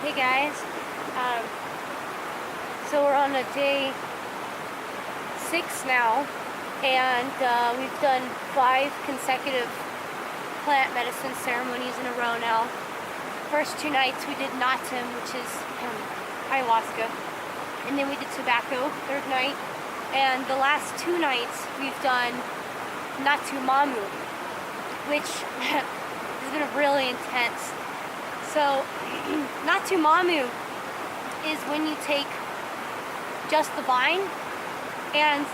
Hey guys, um, so we're on a day 6 now, and we've done 5 consecutive plant medicine ceremonies in a row now. First 2 nights we did Natemamu, which is Ayahuasca, and then we did tobacco, 3rd night, and the last 2 nights we've done Natemamu, which has been really intense. So Natemamu is when you take just the vine, and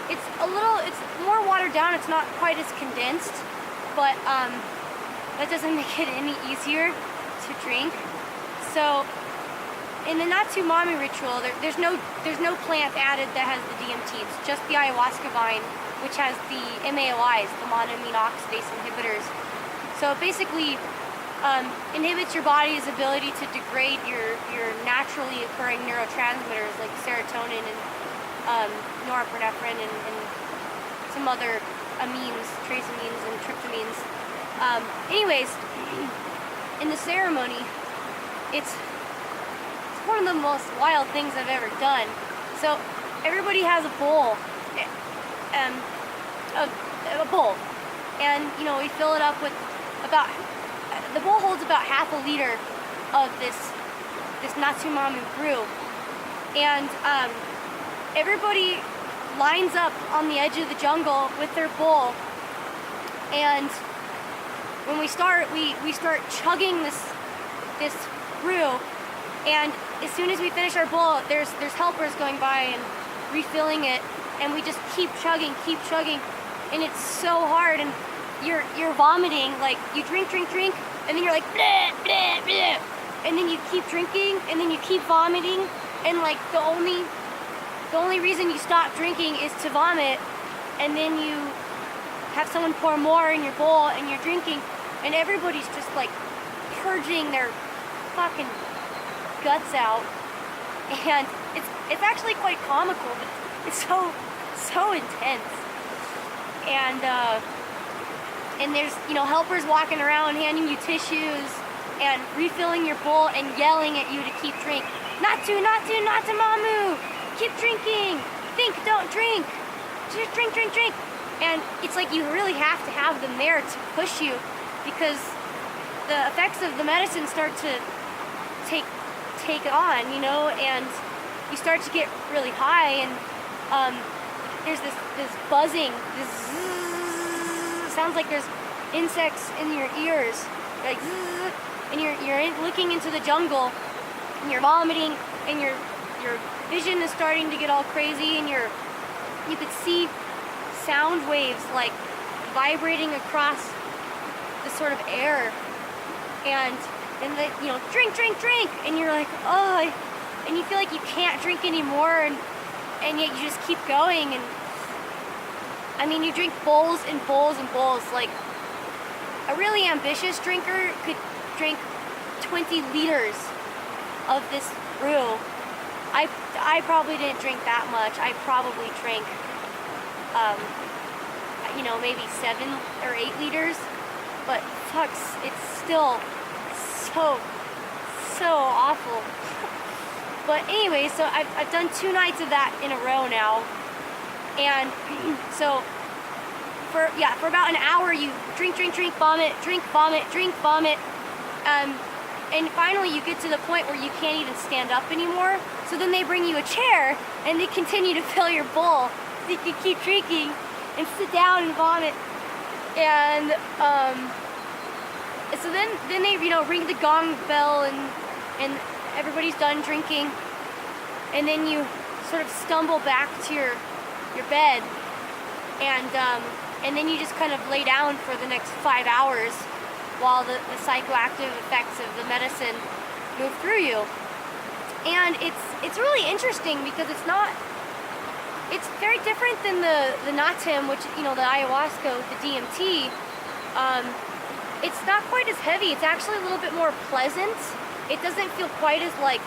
it's more watered down. It's not quite as condensed, but that doesn't make it any easier to drink. So in the Natemamu ritual, there's no plant added that has the DMT. It's just the ayahuasca vine, which has the MAOIs, the monoamine oxidase inhibitors. So it basically inhibits your body's ability to degrade your naturally occurring neurotransmitters like serotonin and norepinephrine and some other amines, trace amines and tryptamines. Anyways, in the ceremony, it's one of the most wild things I've ever done. So everybody has a bowl, a bowl, and we fill it up with the bowl holds about half a liter of this Natemamu brew, and everybody lines up on the edge of the jungle with their bowl, and when we start chugging this brew, and as soon as we finish our bowl, there's helpers going by and refilling it, and we just keep chugging, and it's so hard, and you're vomiting. Like, you drink, and then you're like bleh, bleh, bleh. And then you keep drinking, and then you keep vomiting, and like the only reason you stop drinking is to vomit, and then you have someone pour more in your bowl and you're drinking, and everybody's just like purging their fucking guts out, and it's actually quite comical, but it's so intense. And there's helpers walking around handing you tissues and refilling your bowl and yelling at you to keep drink. Natemamu, keep drinking. Think, don't drink. Just drink. And it's like you really have to have them there to push you, because the effects of the medicine start to take on, and you start to get really high, and there's this buzzing, this zzz, sounds like there's insects in your ears, like zzz, and you're looking into the jungle, and you're vomiting, and your vision is starting to get all crazy, and you could see sound waves like vibrating across the sort of air, and drink, and you're like, oh, and you feel like you can't drink anymore, and yet you just keep going. And I mean, you drink bowls and bowls and bowls. Like, a really ambitious drinker could drink 20 liters of this brew. I probably didn't drink that much. I probably drank maybe 7 or 8 liters, but fucks, it's still so awful. But anyway, so I've done 2 nights of that in a row now, and so for about an hour you drink, vomit, drink, vomit, and finally you get to the point where you can't even stand up anymore. So then they bring you a chair and they continue to fill your bowl so you can keep drinking and sit down and vomit. And so then they ring the gong bell, and everybody's done drinking, and then you sort of stumble back to your bed, and then you just kind of lay down for the next 5 hours while the psychoactive effects of the medicine move through you. And it's really interesting, because it's very different than the Natem, which the ayahuasca with the DMT. It's not quite as heavy. It's actually a little bit more pleasant. It doesn't feel quite as like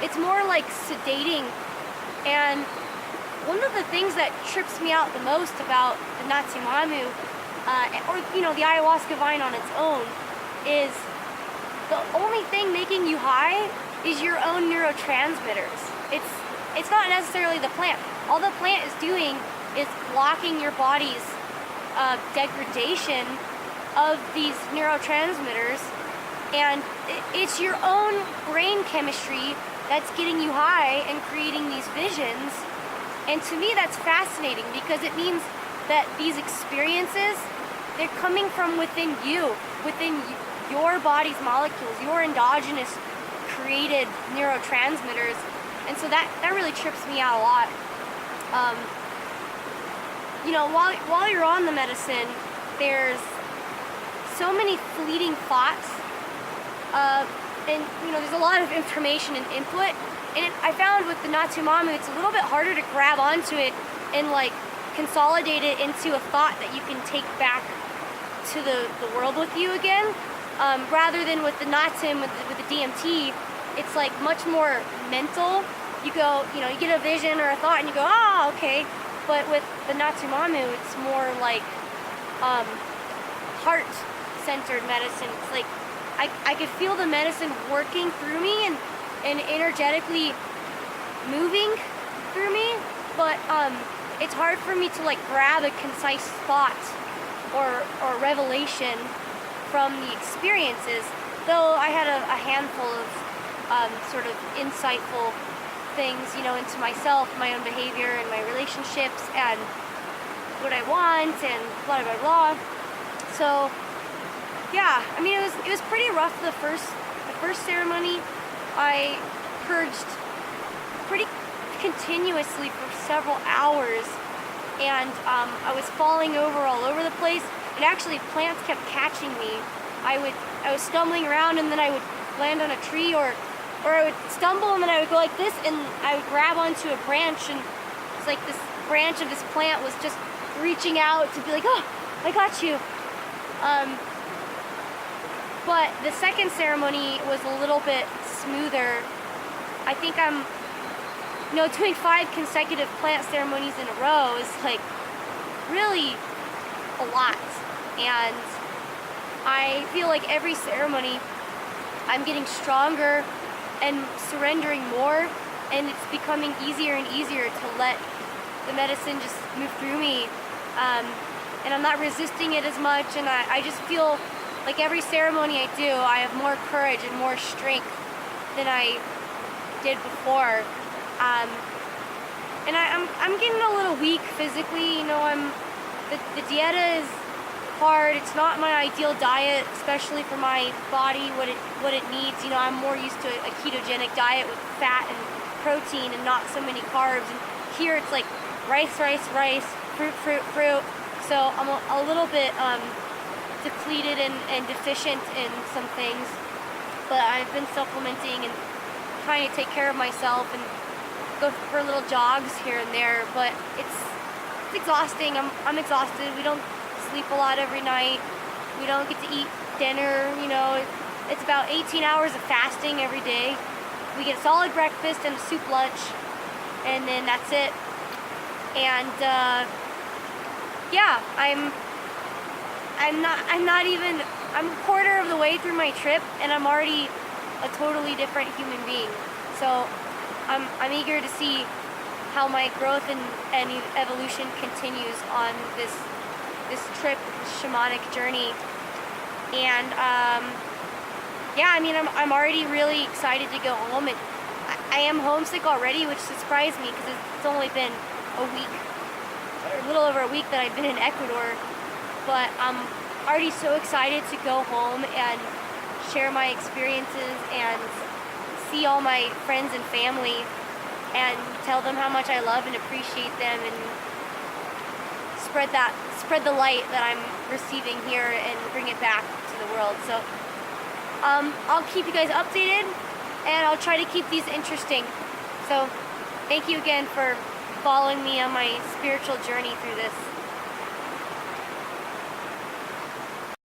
it's more like sedating. And one of the things that trips me out the most about the Natemamu, or the ayahuasca vine on its own, is the only thing making you high is your own neurotransmitters. It's not necessarily the plant. All the plant is doing is blocking your body's degradation of these neurotransmitters, and it's your own brain chemistry that's getting you high and creating these visions. And to me, that's fascinating, because it means that these experiences, they're coming from within you, within your body's molecules, your endogenous created neurotransmitters. And so that really trips me out a lot. You know, while you're on the medicine, there's so many fleeting thoughts, and you know, there's a lot of information and input. And I found with the Natemamu, it's a little bit harder to grab onto it and like consolidate it into a thought that you can take back to the world with you again, rather than with the Natem, with the DMT. It's like much more mental. You go, you know, you get a vision or a thought and you go, oh, okay. But with the Natemamu, it's more like heart-centered medicine. It's like I could feel the medicine working through me and energetically moving through me, but it's hard for me to like grab a concise thought or revelation from the experiences. Though I had a handful of sort of insightful things, you know, into myself, my own behavior and my relationships and what I want and blah blah blah. So yeah, I mean, it was pretty rough. The first ceremony, I purged pretty continuously for several hours, and I was falling over all over the place. And actually, plants kept catching me. I was stumbling around, and then I would land on a tree, or I would stumble, and then I would go like this, and I would grab onto a branch, and it's like this branch of this plant was just reaching out to be like, oh, I got you. But the second ceremony was a little bit smoother. I think I'm, you know, doing 5 consecutive plant ceremonies in a row is like really a lot. And I feel like every ceremony I'm getting stronger and surrendering more, and it's becoming easier and easier to let the medicine just move through me. And I'm not resisting it as much, and I just feel like every ceremony I do, I have more courage and more strength than I did before. And I'm getting a little weak physically. You know, the dieta is hard. It's not my ideal diet, especially for my body, what it needs. You know, I'm more used to a ketogenic diet with fat and protein and not so many carbs. And here it's like rice, rice, rice, fruit, fruit, fruit. So I'm a little bit depleted and deficient in some things, but I've been supplementing and trying to take care of myself and go for little jogs here and there. But it's exhausting. I'm exhausted. We don't sleep a lot every night. We don't get to eat dinner. You know, it's about 18 hours of fasting every day. We get a solid breakfast and a soup lunch, and then that's it. And yeah, I'm a quarter of the way through my trip, and I'm already a totally different human being. So I'm eager to see how my growth and evolution continues on this trip, this shamanic journey. And yeah, I mean, I'm already really excited to go home. And I am homesick already, which surprised me because it's only been a week, or a little over a week that I've been in Ecuador. But I'm already so excited to go home and share my experiences and see all my friends and family and tell them how much I love and appreciate them, and spread the light that I'm receiving here and bring it back to the world. So I'll keep you guys updated, and I'll try to keep these interesting. So thank you again for following me on my spiritual journey through this.